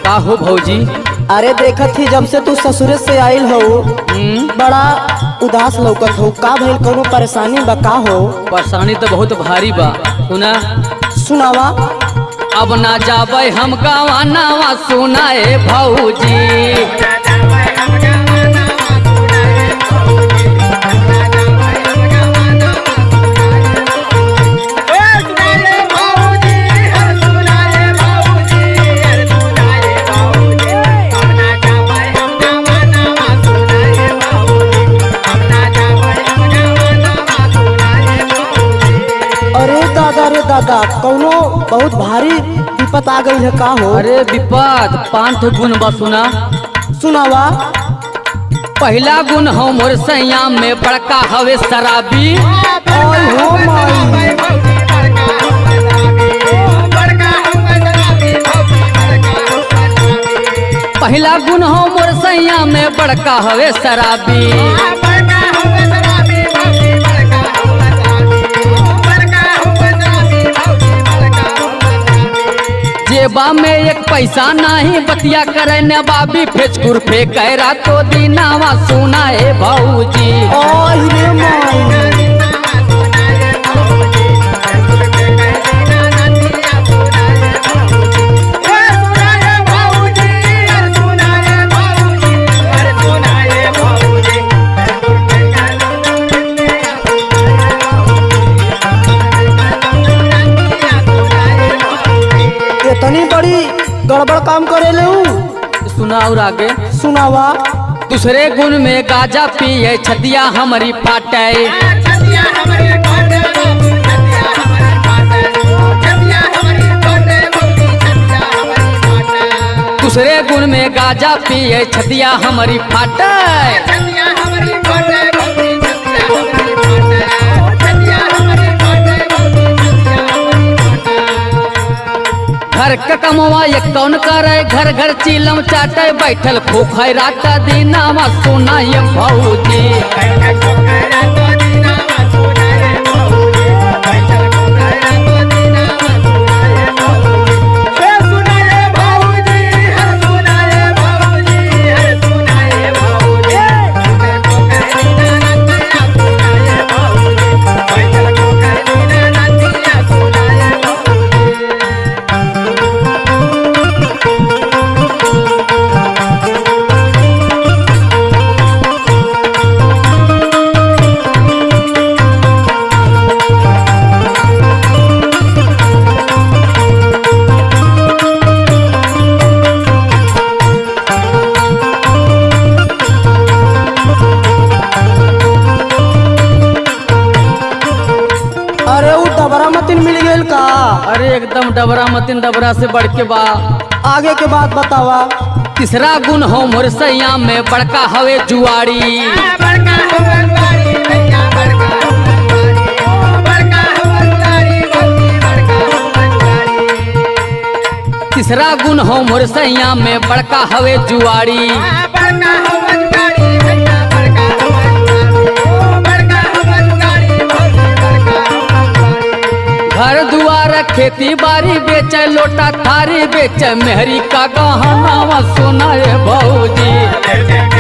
का हो भौजी? अरे देखत थी जब से तू ससुरे से आइल हो बड़ा उदास लौकत हो। का भइल, कोनो परेशानी बा का हो? परेशानी तो बहुत भारी बा। सुना सुनावा। अब ना जाबे हम गावा नावा सुनाए भौजी। अरे दादा कौनो बहुत भारी विपत आ गई है का हो? अरे विपत 5 गुण बा। सुना सुनावा। पहला गुण हो मोर सैया में बड़का हवे शराबी। हो माई। पहला गुण हो मोर सैया में बड़का हवे शराबी। जेबा में एक पैसा नहीं बतिया करे न बाबी फेचकुर फेंक रातो दीनावा सुनाए भौजी। रे माई। इतनी बड़ी गड़बड़ काम करे ले। सुना और आगे सुनावा। दूसरे गुण में गाजा पिए छतिया हमारी फाटे। दूसरे गुण में गाजा पिए छतिया हमारी फाटे। घर का कमवा ये कौन करे, घर घर चिलम चाटे बैठल खोखाई राता दीनावा सुनाए भौजी। मिल गई का? अरे एकदम डबरा मतिन, डबरा से बढ़ के बा। आगे के बात बतावा। तीसरा गुण हो मोर सैया में बड़का हवे जुआरी। तीसरा गुण हो मोर सैया में बड़का हवे जुआरी। घर दुआर खेती बाड़ी बेचे, लोटा थारी बेचे, मेहरी का गहना सुनाए भौजी।